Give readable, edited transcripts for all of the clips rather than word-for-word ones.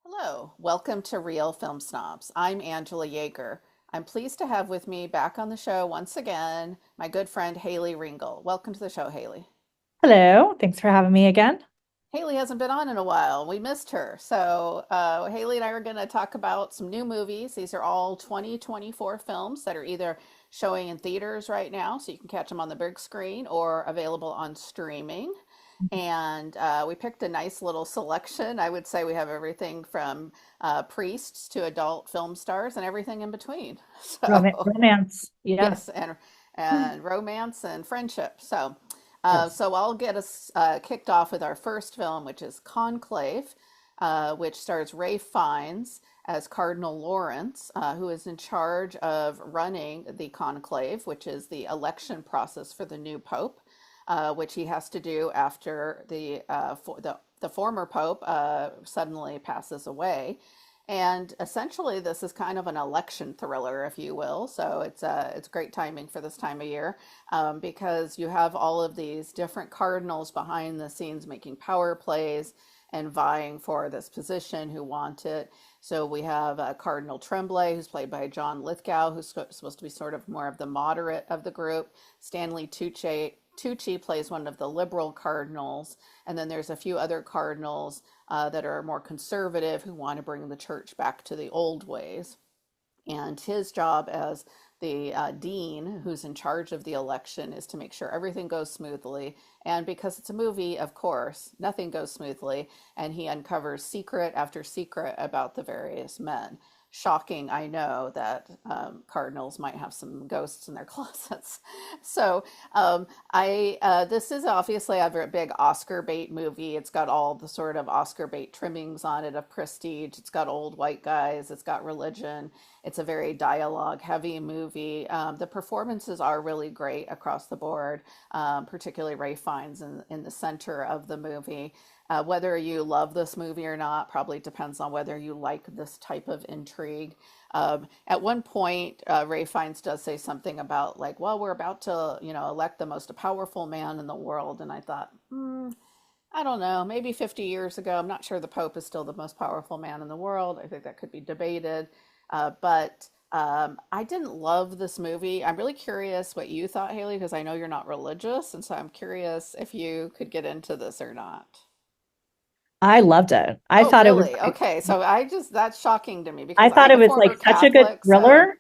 Hello, welcome to Reel Film Snobs. I'm Angela Yeager. I'm pleased to have with me back on the show once again my good friend Hayley Ringle. Welcome to the show, Hayley. Hello, thanks for having me again. Hayley hasn't been on in a while. We missed her. So, Hayley and I are going to talk about some new movies. These are all 2024 films that are either showing in theaters right now, so you can catch them on the big screen, or available on streaming. And we picked a nice little selection. I would say we have everything from priests to adult film stars and everything in between. So, Romance, yeah. yes, and romance and friendship. Yes. So I'll get us kicked off with our first film, which is Conclave, which stars Ray Fiennes as Cardinal Lawrence, who is in charge of running the conclave, which is the election process for the new pope, which he has to do after the former pope suddenly passes away. And essentially, this is kind of an election thriller, if you will. So it's great timing for this time of year, because you have all of these different cardinals behind the scenes making power plays and vying for this position who want it. So we have Cardinal Tremblay, who's played by John Lithgow, who's supposed to be sort of more of the moderate of the group. Stanley Tucci plays one of the liberal cardinals, and then there's a few other cardinals that are more conservative who want to bring the church back to the old ways. And his job as the dean who's in charge of the election is to make sure everything goes smoothly. And because it's a movie, of course, nothing goes smoothly. And he uncovers secret after secret about the various men. Shocking, I know that cardinals might have some ghosts in their closets. So I this is obviously a very big Oscar bait movie. It's got all the sort of Oscar bait trimmings on it of prestige. It's got old white guys. It's got religion. It's a very dialogue heavy movie. The performances are really great across the board, particularly Ray Fiennes in the center of the movie. Whether you love this movie or not probably depends on whether you like this type of intrigue. At one point, Ray Fiennes does say something about like, well, we're about to, elect the most powerful man in the world. And I thought, I don't know, maybe 50 years ago, I'm not sure the Pope is still the most powerful man in the world. I think that could be debated. But I didn't love this movie. I'm really curious what you thought, Hayley, because I know you're not religious. And so I'm curious if you could get into this or not. I loved it. I Oh, thought it was really? like Okay. So that's shocking to me I because thought I'm it a was former like such a good Catholic. So thriller.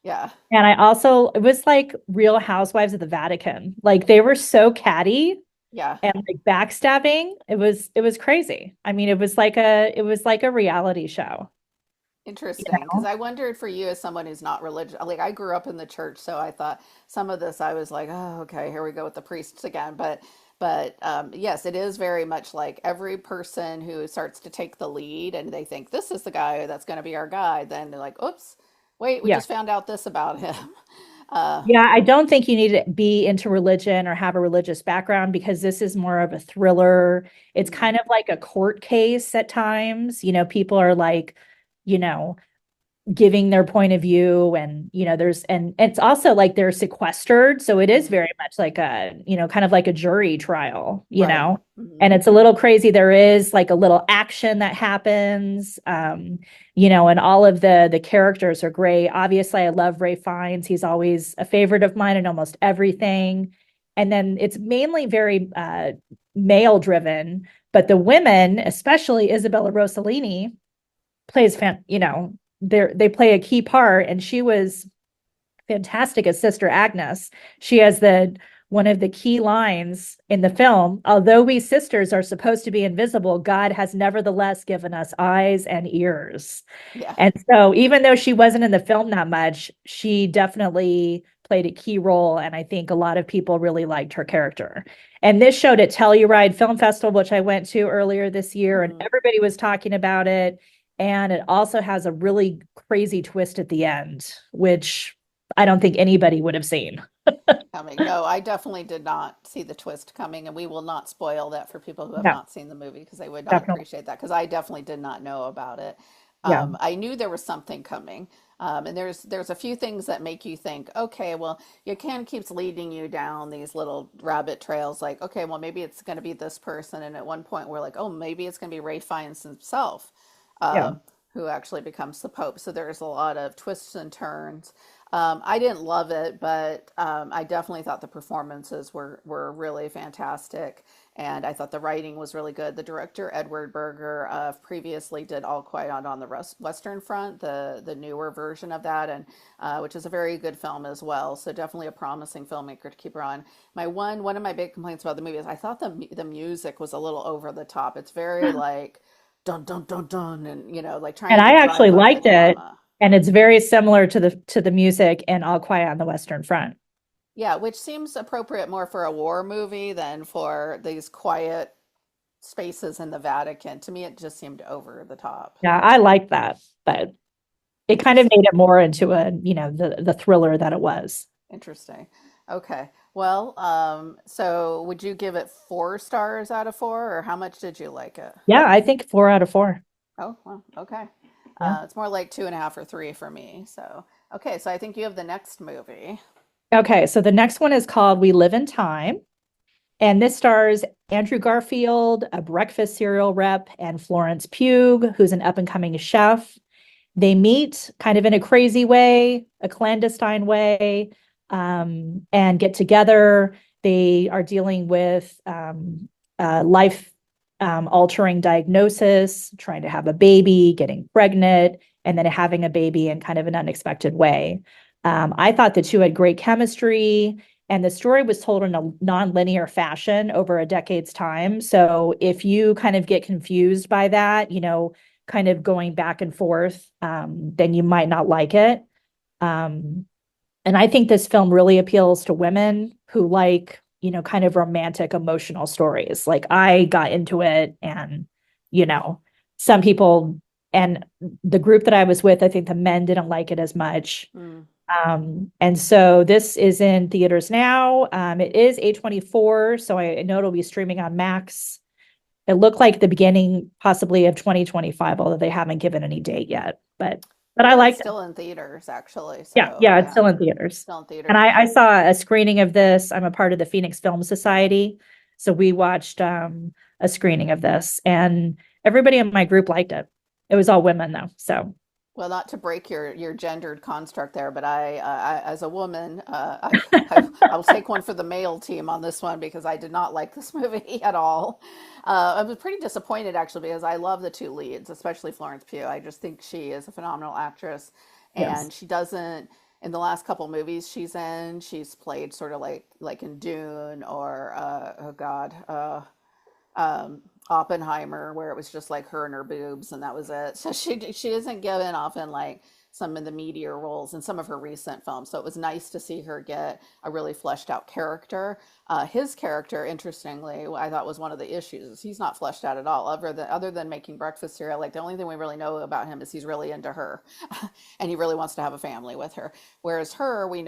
yeah. And I also it was like Real Housewives of the Vatican. Like they were so catty Yeah. and like backstabbing. It was crazy. I mean, it was like a reality show, you Interesting. Because know? I wondered for you as someone who's not religious, like I grew up in the church, so I thought some of this I was like, oh, okay, here we go with the priests again. But yes, it is very much like every person who starts to take the lead and they think this is the guy that's going to be our guy, then they're like, oops, wait, we Yeah. just found out this about him. Uh, Yeah, I don't think you need to be into religion or have a religious background because this is more of a thriller. It's mm, kind of like a court case at times. People are like, you know, giving their point of view and and it's also like they're sequestered, so it is mm, very much like a kind of like a jury trial, right. Hmm. and it's a little crazy. There is like a little action that happens, and all of the characters are great. Obviously I love Ray Fiennes. He's always a favorite of mine in almost everything. And then it's mainly very male driven, but the women, especially Isabella Rossellini, plays they play a key part, and she was fantastic as Sister Agnes. She has the one of the key lines in the film: although we sisters are supposed to be invisible, God has nevertheless given us eyes and ears. Yeah. And so even though she wasn't in the film that much, she definitely played a key role, and I think a lot of people really liked her character. And this showed at Telluride Film Festival, which I went to earlier this year, and Hmm. everybody was talking about it. And it also has a really crazy twist at the end, which I don't think anybody would have seen. Coming. No, I definitely did not see the twist coming, and we will not spoil that for people who have No, not seen the movie because they would not definitely. appreciate that because I definitely did not know about it. Yeah. I knew there was something coming, and there's a few things that make you think, okay, well, you can keeps leading you down these little rabbit trails, like, okay, well, maybe it's going to be this person, and at one point we're like, oh, maybe it's going to be Ray Fiennes himself, Yeah. um, who actually becomes the Pope. So there's a lot of twists and turns. I didn't love it, but I definitely thought the performances were really fantastic, and I thought the writing was really good. The director Edward Berger previously did All Quiet on the Western Front, the newer version of that, and which is a very good film as well. So definitely a promising filmmaker to keep her on. My one of my big complaints about the movie is I thought the music was a little over the top. It's very like dun dun dun dun, and like And trying to I actually drive up the liked it. drama. And it's very similar to the music in All Quiet on the Western Front. Yeah, which seems appropriate more for a war movie than for these quiet spaces in the Vatican. To me, it just seemed over the top. Yeah, I liked that, but it kind of made Interesting. it more into the thriller that it was. Interesting. Okay. Well, so would you give it 4 stars out of 4, or how much did you like it? Yeah, I think 4 out of 4. Oh, well, okay. Yeah. It's more like 2.5 or 3 for me. So, okay. So I think you have the next movie. Okay, so the next one is called We Live in Time. And this stars Andrew Garfield, a breakfast cereal rep, and Florence Pugh, who's an up and coming chef. They meet kind of in a crazy way, a clandestine way, and get together. They are dealing with life altering diagnosis, trying to have a baby, getting pregnant, and then having a baby in kind of an unexpected way. I thought the two had great chemistry, and the story was told in a non-linear fashion over a decade's time. So if you kind of get confused by that, kind of going back and forth, then you might not like it. Um, and I think this film really appeals to women who like, kind of romantic, emotional stories. Like I got into it, and, you know, some people, and the group that I was with, I think the men didn't like it as much. Mm. And so this is in theaters now. It is A24, so I know it'll be streaming on Max. It looked like the beginning possibly of 2025, although they haven't given any date yet. But I I heard it's liked it. still in theaters, actually. Yeah, So, yeah, it's yeah, still in theaters. still in And theaters. I saw a screening of this. I'm a part of the Phoenix Film Society. So we watched a screening of this, and everybody in my group liked it. It was all women though. So Well, not to break your gendered construct there, but as a woman, I'll take one for the male team on this one because I did not like this movie at all. I was pretty disappointed actually because I love the two leads, especially Florence Pugh. I just think she is a phenomenal actress, yes. and she doesn't. In the last couple movies she's in, she's played sort of like in Dune or oh God, Oppenheimer, where it was just like her and her boobs, and that was it. So she isn't given often like some of the meatier roles in some of her recent films. So it was nice to see her get a really fleshed out character. His character, interestingly, I thought was one of the issues. Is he's not fleshed out at all, other than making breakfast cereal. Like the only thing we really know about him is he's really into her, and he really wants to have a family with her. Whereas her, we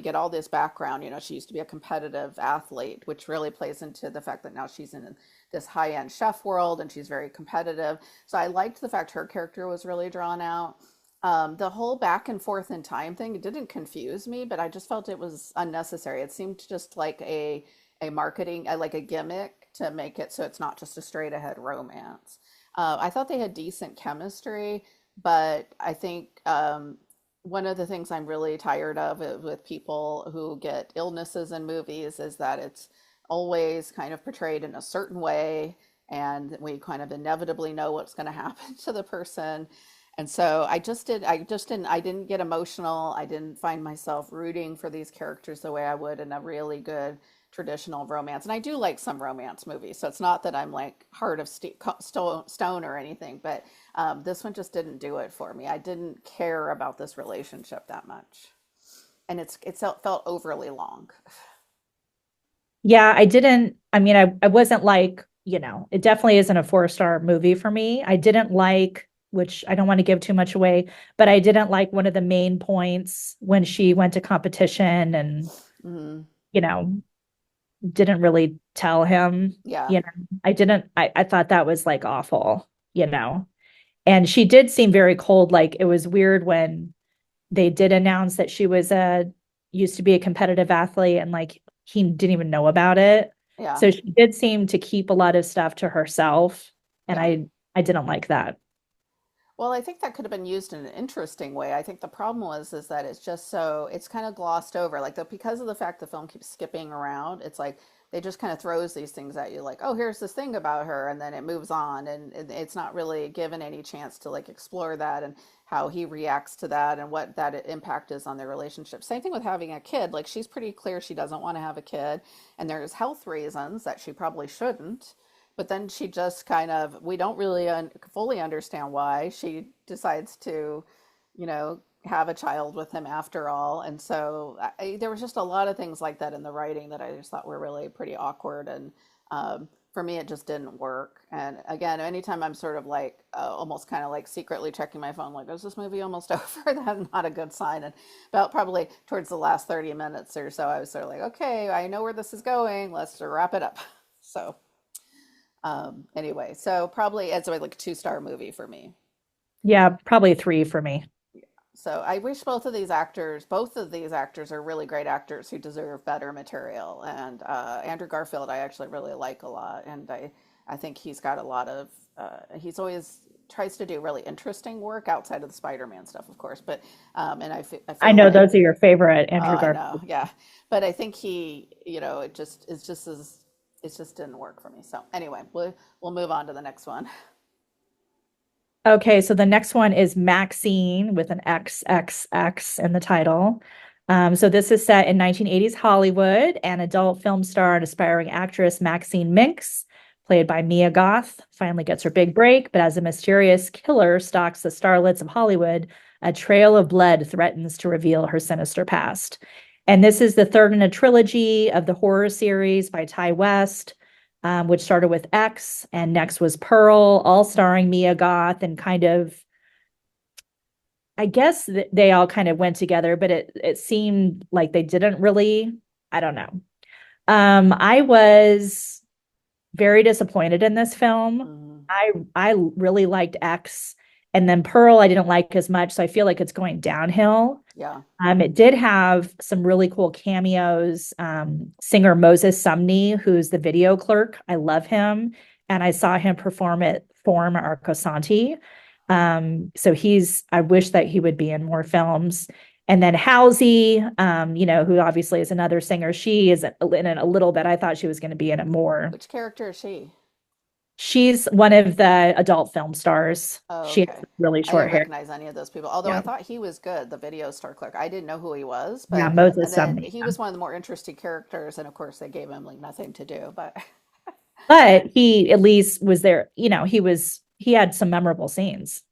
get all this background. She used to be a competitive athlete, which really plays into the fact that now she's in this high-end chef world and she's very competitive. So I liked the fact her character was really drawn out. The whole back and forth in time thing, it didn't confuse me, but I just felt it was unnecessary. It seemed just like a marketing, like a gimmick to make it so it's not just a straight ahead romance. I thought they had decent chemistry, but I think one of the things I'm really tired of with people who get illnesses in movies is that it's always kind of portrayed in a certain way, and we kind of inevitably know what's going to happen to the person. And so I didn't get emotional. I didn't find myself rooting for these characters the way I would in a really good traditional romance. And I do like some romance movies, so it's not that I'm like heart of stone or anything, but this one just didn't do it for me. I didn't care about this relationship that much. and it felt overly long. Yeah, I didn't, I mean, I wasn't like, it definitely isn't a 4-star movie for me. I didn't like, which I don't want to give too much away, but I didn't like one of the main points when she went to competition and, Hmm. you know, didn't really tell him, Yeah, you know, I thought that was like awful, and she did seem very cold. Like it was weird when they did announce that she was used to be a competitive athlete and like he didn't even know about it. yeah, So she did seem to keep a lot of stuff to herself, and yeah. I didn't like that. Well, I think that could have been used in an interesting way. I think the problem was is that it's just so it's kind of glossed over. Like because of the fact the film keeps skipping around, it's like they just kind of throws these things at you like, "Oh, here's this thing about her," and then it moves on and it's not really given any chance to like explore that and how he reacts to that and what that impact is on their relationship. Same thing with having a kid. Like she's pretty clear she doesn't want to have a kid and there's health reasons that she probably shouldn't. But then she just kind of, we don't really fully understand why she decides to, have a child with him after all. And so there was just a lot of things like that in the writing that I just thought were really pretty awkward. And for me, it just didn't work. And again, anytime I'm sort of like almost kind of like secretly checking my phone, like, is this movie almost over? That's not a good sign. And about probably towards the last 30 minutes or so, I was sort of like, okay, I know where this is going. Let's wrap it up. So. Anyway, so probably it's like a 2-star movie for me. Yeah, probably 3 for me. So I wish both of these actors are really great actors who deserve better material. And Andrew Garfield, I actually really like a lot, and I think he's got a lot of he's always tries to do really interesting work outside of the Spider-Man stuff, of course. But and I I feel know like those are your favorite, oh, Andrew I know, Garfield. yeah. But I think it just didn't work for me. So anyway, we'll move on to the next one. Okay, so the next one is Maxine with an XXX in the title. So this is set in 1980s Hollywood, and adult film star and aspiring actress Maxine Minks, played by Mia Goth, finally gets her big break, but as a mysterious killer stalks the starlets of Hollywood, a trail of blood threatens to reveal her sinister past. And this is the third in a trilogy of the horror series by Ty West, which started with X, and next was Pearl, all starring Mia Goth, and kind of, I guess they all kind of went together, but it seemed like they didn't really. I don't know. I was very disappointed in this film. Hmm. I really liked X, and then Pearl I didn't like as much, so I feel like it's going downhill. Yeah. It did have some really cool cameos. Singer Moses Sumney, who's the video clerk, I love him, and I saw him perform at Form Arcosanti. So I wish that he would be in more films. And then Halsey, who obviously is another singer, she is in it a little bit. I thought she was going to be in it more. Which character is she? She's one of the adult film stars. Oh, She has okay. really I didn't short hair. recognize any of those people. Although I Yeah, thought he was good, the video store clerk. I didn't know who he was, yeah, but and Moses then Sumney. he was one of the more interesting characters, and of course they gave him like nothing to do. But But he at least was there, he had some memorable scenes.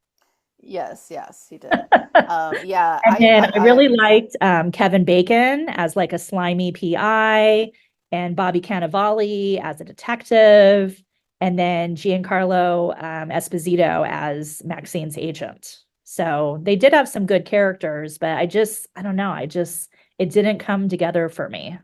yes, yes, he did. Yeah, And then I really liked Kevin Bacon as like a slimy PI, and Bobby Cannavale as a detective, and then Giancarlo Esposito as Maxine's agent. So they did have some good characters, but I don't know, it didn't come together for me.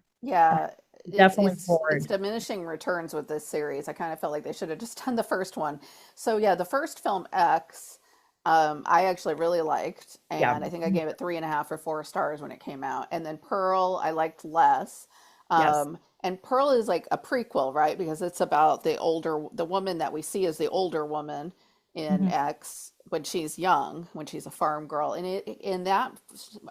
Uh, yeah, Definitely it's bored. diminishing returns with this series. I kind of felt like they should have just done the first one. So yeah, the first film X, I actually really liked, Yeah. and I think I gave it 3.5 or 4 stars when it came out. And then Pearl, I liked less. Yes. And Pearl is like a prequel, right? Because it's about the woman that we see as the older woman in Mhm. X when she's young, when she's a farm girl. And in that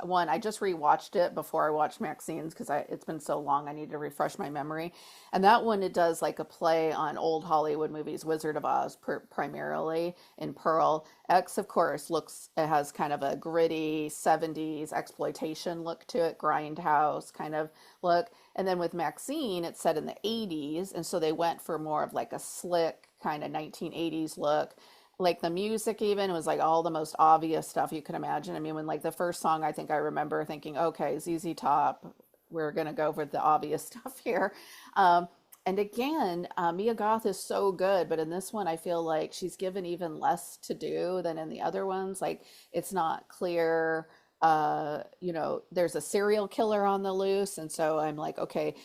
one, I just rewatched it before I watched Maxine's because it's been so long. I need to refresh my memory. And that one, it does like a play on old Hollywood movies, Wizard of Oz primarily. In Pearl, X, of course, it has kind of a gritty 70s exploitation look to it, grindhouse kind of look. And then with Maxine, it's set in the 80s. And so they went for more of like a slick kind of 1980s look like the music even was like all the most obvious stuff you could imagine. I mean, when like the first song, I think I remember thinking, okay, ZZ Top, we're gonna go for the obvious stuff here. Um, and again, Mia Goth is so good, but in this one, I feel like she's given even less to do than in the other ones. Like it's not clear. There's a serial killer on the loose, and so I'm like, okay,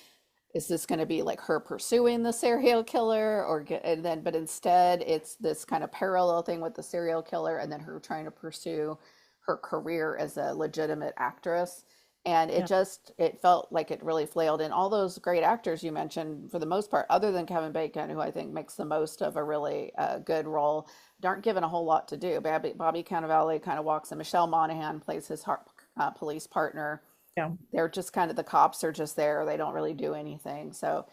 is this going to be like her pursuing the serial killer and then but instead it's this kind of parallel thing with the serial killer and then her trying to pursue her career as a legitimate actress, and Yeah. it felt like it really flailed, and all those great actors you mentioned for the most part other than Kevin Bacon, who I think makes the most of a really good role, aren't given a whole lot to do. Bobby Cannavale kind of walks in. Michelle Monaghan plays his police partner. Yeah. They're just kind of, the cops are just there. They don't really do anything. So,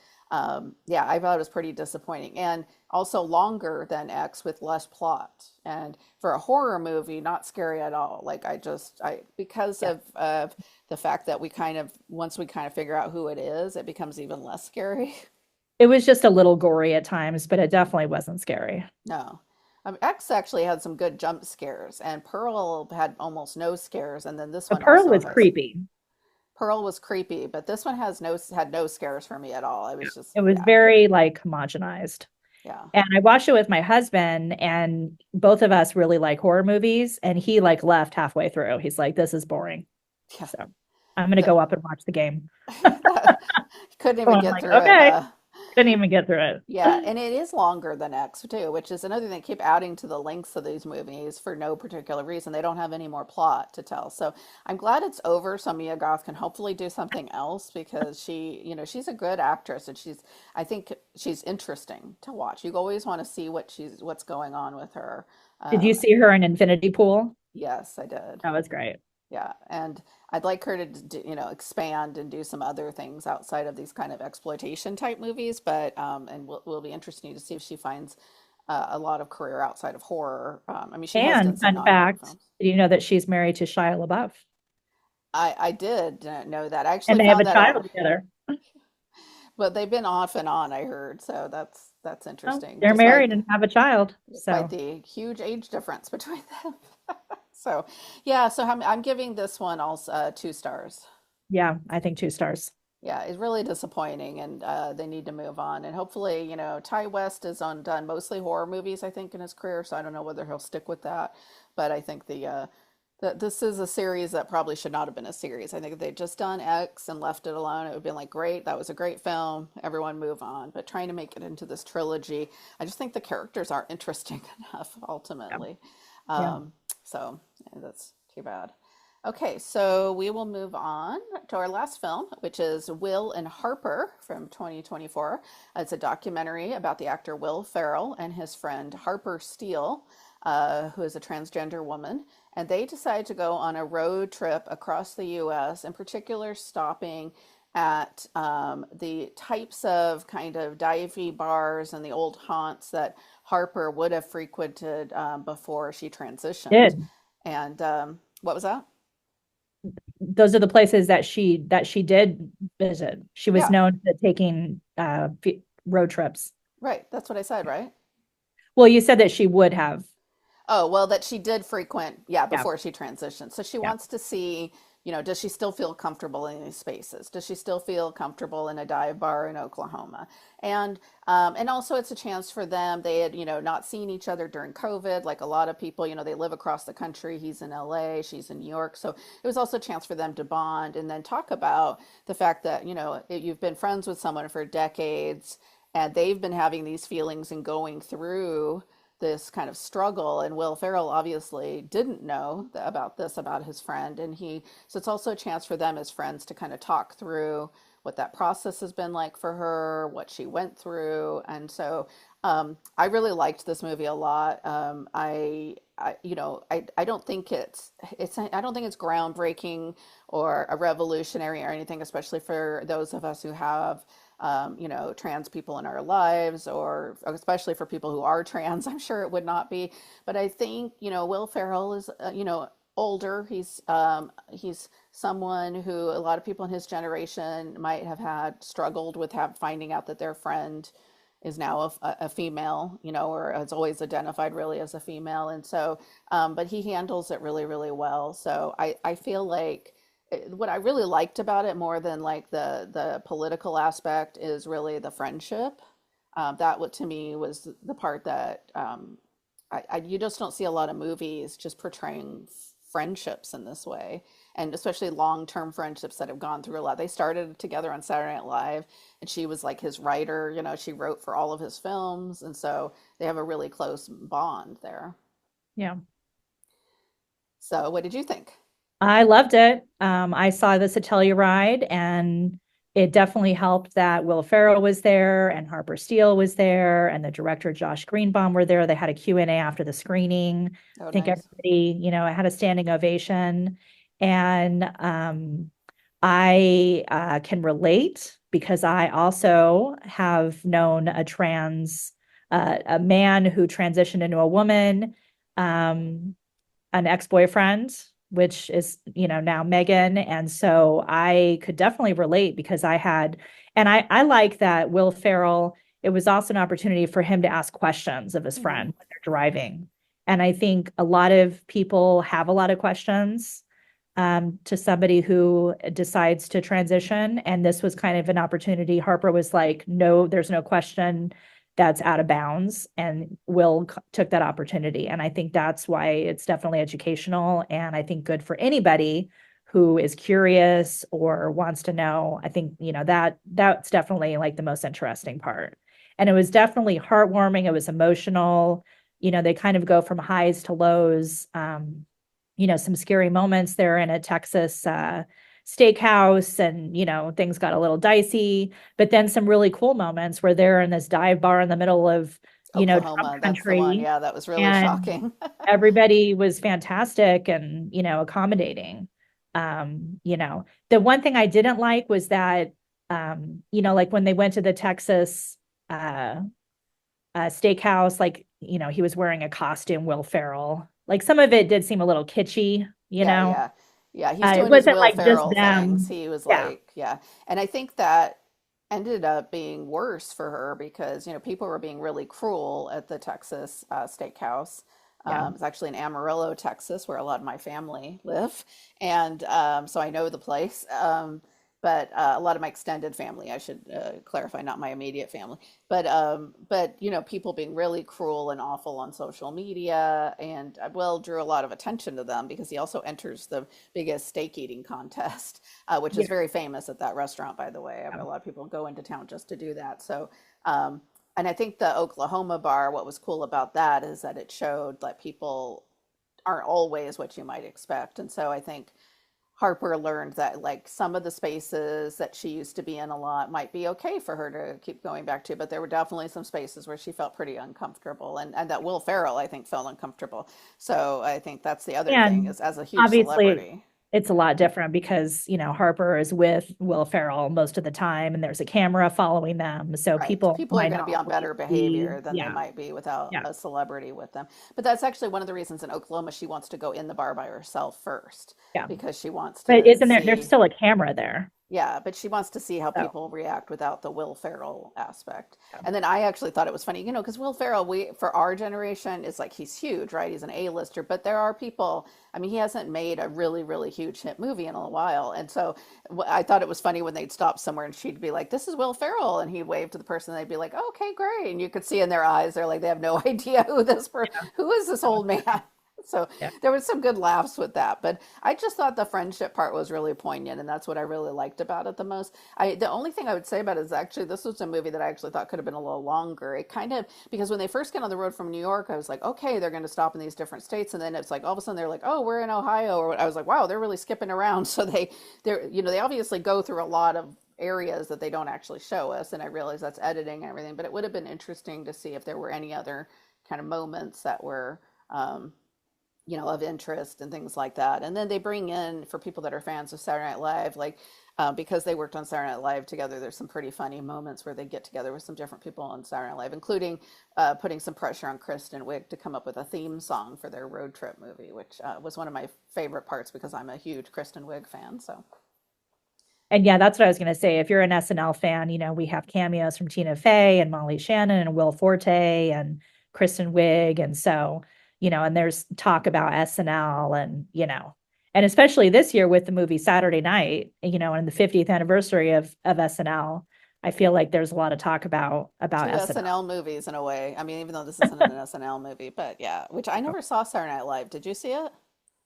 yeah, I thought it was pretty disappointing, and also longer than X with less plot. And for a horror movie, not scary at all. Like I because Yeah. of the fact that we kind of once we kind of figure out who it is, it becomes even less scary. It was just a little gory at times, but it definitely wasn't scary. No. X actually had some good jump scares, and Pearl had almost no scares, and then this But one Pearl also was has. creepy. Pearl was creepy, but this one had no scares for me at all. I Yeah. was just, It was yeah, very like homogenized. yeah, And I watched it with my husband, and both of us really like horror movies. And he like left halfway through. He's like, "This is boring." yeah. So I'm gonna The, go up and watch the game. couldn't So even I'm get like, through it. okay, couldn't even get through it. Yeah, and it is longer than X too, which is another thing. They keep adding to the lengths of these movies for no particular reason. They don't have any more plot to tell. So I'm glad it's over so Mia Goth can hopefully do something else, because she's a good actress, and I think she's interesting to watch. You always want to see what's going on with her. Did you Um, see her in Infinity Pool? yes, I did. That was great. Yeah, and I'd like her to expand and do some other things outside of these kind of exploitation type movies, but and will be interesting to see if she finds a lot of career outside of horror. I mean, she has done And some fun non-horror fact, films. did you know that she's married to Shia LaBeouf? I did know that. I And actually they have found a that child out, together. but they've been off and on, I heard, so that's Well, interesting. they're married and have a child. Despite So the huge age difference between them. So, yeah, so I'm giving this one also 2 stars. yeah, I think 2 stars. Yeah, it's really disappointing, and they need to move on. And hopefully, Ty West has done mostly horror movies, I think, in his career. So I don't know whether he'll stick with that. But I think this is a series that probably should not have been a series. I think if they'd just done X and left it alone, it would have been like, great, that was a great film. Everyone move on. But trying to make it into this trilogy, I just think the characters aren't interesting enough Yeah. ultimately. Yeah. Um, so yeah, that's too bad. Okay, so we will move on to our last film, which is Will and Harper from 2024. It's a documentary about the actor Will Ferrell and his friend Harper Steele, who is a transgender woman. And they decide to go on a road trip across the US, in particular, stopping at the types of kind of divey bars and the old haunts that Harper would have frequented before she transitioned. Did. And what was that? Those are the places that she did visit. She was Yeah, known for taking road trips. right. That's what I said, right? Well, you said that she would have. Oh, well, that she did frequent, yeah, Yeah. before she transitioned. So she Yeah. wants to see, does she still feel comfortable in these spaces? Does she still feel comfortable in a dive bar in Oklahoma? And also it's a chance for them. They had, not seen each other during COVID, like a lot of people, they live across the country. He's in LA, she's in New York. So it was also a chance for them to bond and then talk about the fact that, you've been friends with someone for decades, and they've been having these feelings and going through this kind of struggle, and Will Ferrell obviously didn't know about this about his friend, and so it's also a chance for them as friends to kind of talk through what that process has been like for her, what she went through. And so I really liked this movie a lot. I don't think I don't think it's groundbreaking or a revolutionary or anything, especially for those of us who have trans people in our lives, or especially for people who are trans. I'm sure it would not be. But I think, Will Ferrell is, older. He's someone who a lot of people in his generation might have had struggled with finding out that their friend is now a female, or has always identified really as a female. And so, but he handles it really, really well. So I feel like what I really liked about it more than like the political aspect is really the friendship. That what to me was the part that you just don't see a lot of movies just portraying friendships in this way, and especially long-term friendships that have gone through a lot. They started together on Saturday Night Live, and she was like his writer. She wrote for all of his films, and so they have a really close bond there. Yeah. So, what did you think? I loved it. I saw this at Telluride, and it definitely helped that Will Ferrell was there and Harper Steele was there and the director Josh Greenbaum were there. They had a Q&A after the screening. Oh, I think nice. everybody, I had a standing ovation. And I can relate because I also have known a man who transitioned into a woman. An ex-boyfriend, which is, now Megan. And so I could definitely relate because and I like that Will Ferrell, it was also an opportunity for him to ask questions of his Hmm. friend when they're driving. And I think a lot of people have a lot of questions to somebody who decides to transition. And this was kind of an opportunity. Harper was like, no, there's no question that's out of bounds. And Will took that opportunity. And I think that's why it's definitely educational. And I think good for anybody who is curious or wants to know. I think, that's definitely like the most interesting part. And it was definitely heartwarming. It was emotional. They kind of go from highs to lows. Some scary moments there in a Texas steakhouse, and things got a little dicey, but then some really cool moments where they're in this dive bar in the middle of Trump Oklahoma, that's the one. country, Yeah, that was really and shocking. everybody was fantastic and accommodating. The one thing I didn't like was that like when they went to the Texas uh steakhouse, like he was wearing a costume, Will Ferrell. Like some of it did seem a little kitschy, Yeah, yeah. Yeah, he's it doing his wasn't Will like just Ferrell things. them. He was Yeah, like, yeah. And I think that ended up being worse for her because, people were being really cruel at the Texas steakhouse. yeah. It's actually in Amarillo, Texas, where a lot of my family live. And so I know the place. But a lot of my extended family, I should clarify, not my immediate family. But people being really cruel and awful on social media, and Will drew a lot of attention to them because he also enters the biggest steak eating contest, which is Yeah. very famous at that restaurant, by the way. A lot of people go into town just to do that. So, and I think the Oklahoma bar, what was cool about that is that it showed that people aren't always what you might expect. And so I think Harper learned that like some of the spaces that she used to be in a lot might be okay for her to keep going back to, but there were definitely some spaces where she felt pretty uncomfortable, and that Will Ferrell I think felt uncomfortable. So I think that's the other thing And is as a huge obviously, celebrity, it's a lot different because, Harper is with Will Ferrell most of the time, and there's a camera following them. So right? people People are might going to not be on always better see. behavior than they Yeah, might be without yeah, a celebrity with them. But that's actually one of the reasons in Oklahoma she wants to go in the bar by herself first yeah. because she wants But to isn't there's see. still a camera there. Yeah, but she wants to see how So, people react without the Will Ferrell aspect. yeah. And then I actually thought it was funny, because Will Ferrell, we for our generation is like he's huge, right? He's an A-lister, but there are people. I mean, he hasn't made a really, really huge hit movie in a while, and so I thought it was funny when they'd stop somewhere and she'd be like, "This is Will Ferrell," and he'd wave to the person, and they'd be like, "Okay, great," and you could see in their eyes they're like they have no idea who is this That was old man. funny. So Yeah. there was some good laughs with that, but I just thought the friendship part was really poignant, and that's what I really liked about it the most. The only thing I would say about it is actually this was a movie that I actually thought could have been a little longer. It kind of because when they first get on the road from New York, I was like, okay, they're going to stop in these different states, and then it's like all of a sudden they're like, oh, we're in Ohio, or I was like, wow, they're really skipping around. So they obviously go through a lot of areas that they don't actually show us, and I realize that's editing and everything, but it would have been interesting to see if there were any other kind of moments that were. Of interest and things like that. And then they bring in, for people that are fans of Saturday Night Live, like because they worked on Saturday Night Live together, there's some pretty funny moments where they get together with some different people on Saturday Night Live, including putting some pressure on Kristen Wiig to come up with a theme song for their road trip movie, which was one of my favorite parts because I'm a huge Kristen Wiig fan. So And yeah, that's what I was going to say. If you're an SNL fan, we have cameos from Tina Fey and Molly Shannon and Will Forte and Kristen Wiig. And so, and there's talk about SNL and especially this year with the movie Saturday Night, and the 50th anniversary of SNL, I feel like there's a lot of talk about Two SNL. SNL movies in a way. I mean, even though this isn't an SNL movie, but yeah, which I never saw Saturday Night Live. Did you see it?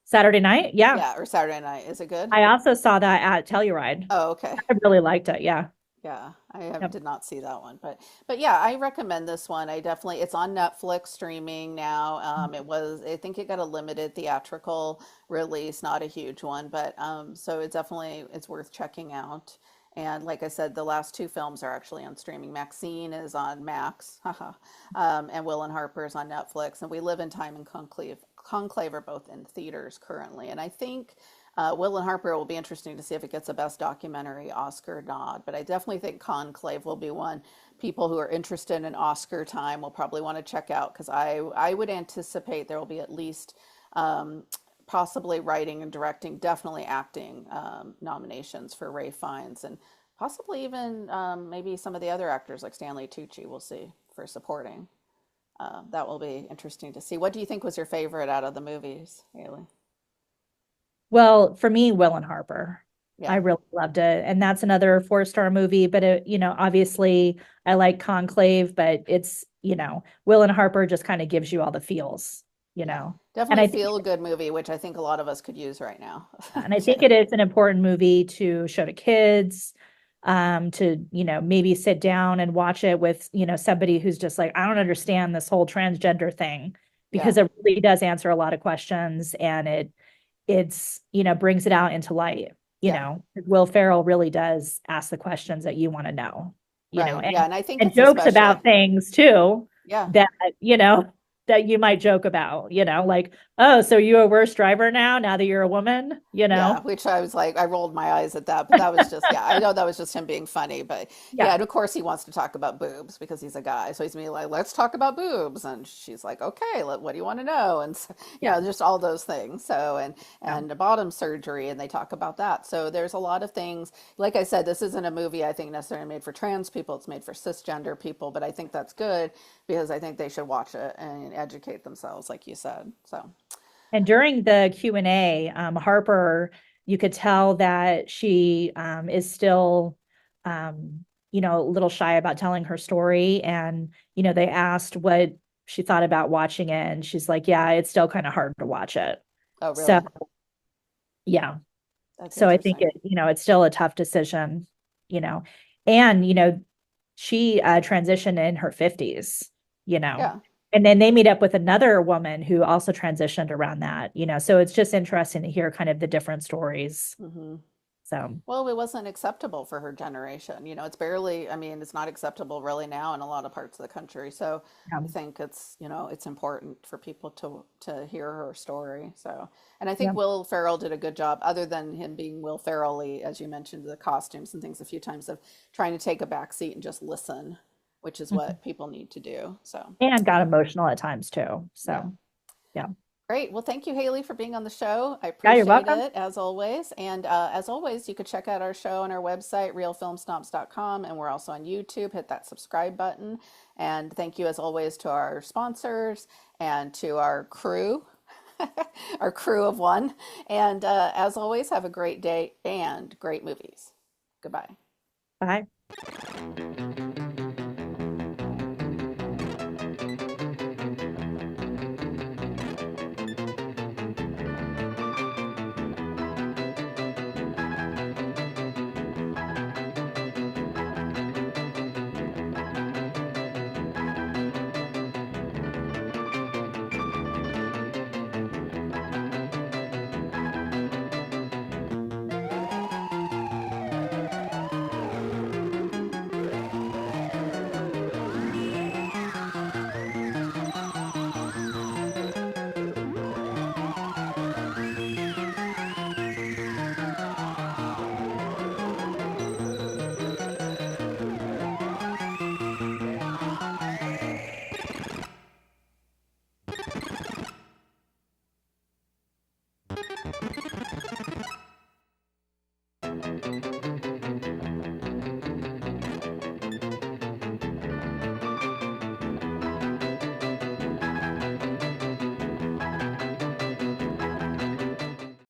Saturday Night, yeah. Yeah, or Saturday Night. Is it good? I also saw that at Telluride. Oh, okay. I really liked it. Yeah. Yeah, I have, Yep. did not see that one, but yeah, I recommend this one. I definitely it's on Netflix streaming now. I think it got a limited theatrical release, not a huge one, but so it's worth checking out. And like I said, the last two films are actually on streaming. MaXXXine is on Max, haha, and Will and Harper is on Netflix. And We Live in Time and Conclave are both in theaters currently. And I think Will and Harper will be interesting to see if it gets a Best Documentary Oscar nod. But I definitely think Conclave will be one people who are interested in Oscar time will probably want to check out because I would anticipate there will be at least possibly writing and directing, definitely acting nominations for Ray Fiennes and possibly even maybe some of the other actors like Stanley Tucci. We'll see for supporting. That will be interesting to see. What do you think was your favorite out of the movies, Haley? Well, for me, Will and Harper. I Yeah. really loved it. And that's another four-star movie, but obviously I like Conclave, but Will and Harper just kind of gives you all the feels, you Yeah, know. And definitely I think feel a good movie, which I think a lot of us could use right now. and I think it is an important movie to show to kids, to, maybe sit down and watch it with, somebody who's just like, I don't understand this whole transgender thing because Yeah, it really does answer a lot of questions and it's brings it out into light. yeah, Will Ferrell really does ask the questions that you want to know, right. and Yeah, and I think it's jokes especially, about things too yeah, that you know that you might joke about, like, oh, so you're a worse driver now that you're a woman, yeah, which I was like, I rolled my eyes at that, but that was just, yeah, I know that was just him being funny, but yeah, yeah, and of course he wants to talk about boobs because he's a guy, so he's me like, let's talk about boobs, and she's like, okay, what do you want to know, and so, yeah, just all those things. So yeah, and the bottom surgery, and they talk about that. So there's a lot of things. Like I said, this isn't a movie I think necessarily made for trans people; it's made for cisgender people, but I think that's good because I think they should watch it and educate themselves, like you said. So. And during the Q&A, Harper, you could tell that she is still, a little shy about telling her story. And, they asked what she thought about watching it. And she's like, yeah, it's still kind of hard to watch it. Oh, So, really? yeah. That's So I think interesting. it's still a tough decision, you know. And, she transitioned in her 50s, you know. Yeah. And then they meet up with another woman who also transitioned around that, So it's just interesting to hear kind of the different stories. Hmm. So, Well, it wasn't acceptable for her generation. It's barely, I mean, it's not acceptable really now in a lot of parts of the country. So yeah. I think it's important for people to hear her story. So, and I think Yeah. Will Ferrell did a good job, other than him being Will Ferrell-y, as you mentioned, the costumes and things a few times of trying to take a back seat and just listen, which is Mhm. what people need to do. So, And got emotional at times too. yeah. So, yeah. Great. Well, thank you, Haley, for being on the show. I Yeah, you're appreciate welcome. it as always. And as always, you could check out our show on our website, reelfilmsnobs.com. And we're also on YouTube. Hit that subscribe button. And thank you, as always, to our sponsors and to our crew, our crew of one. And as always, have a great day and great movies. Goodbye. Bye.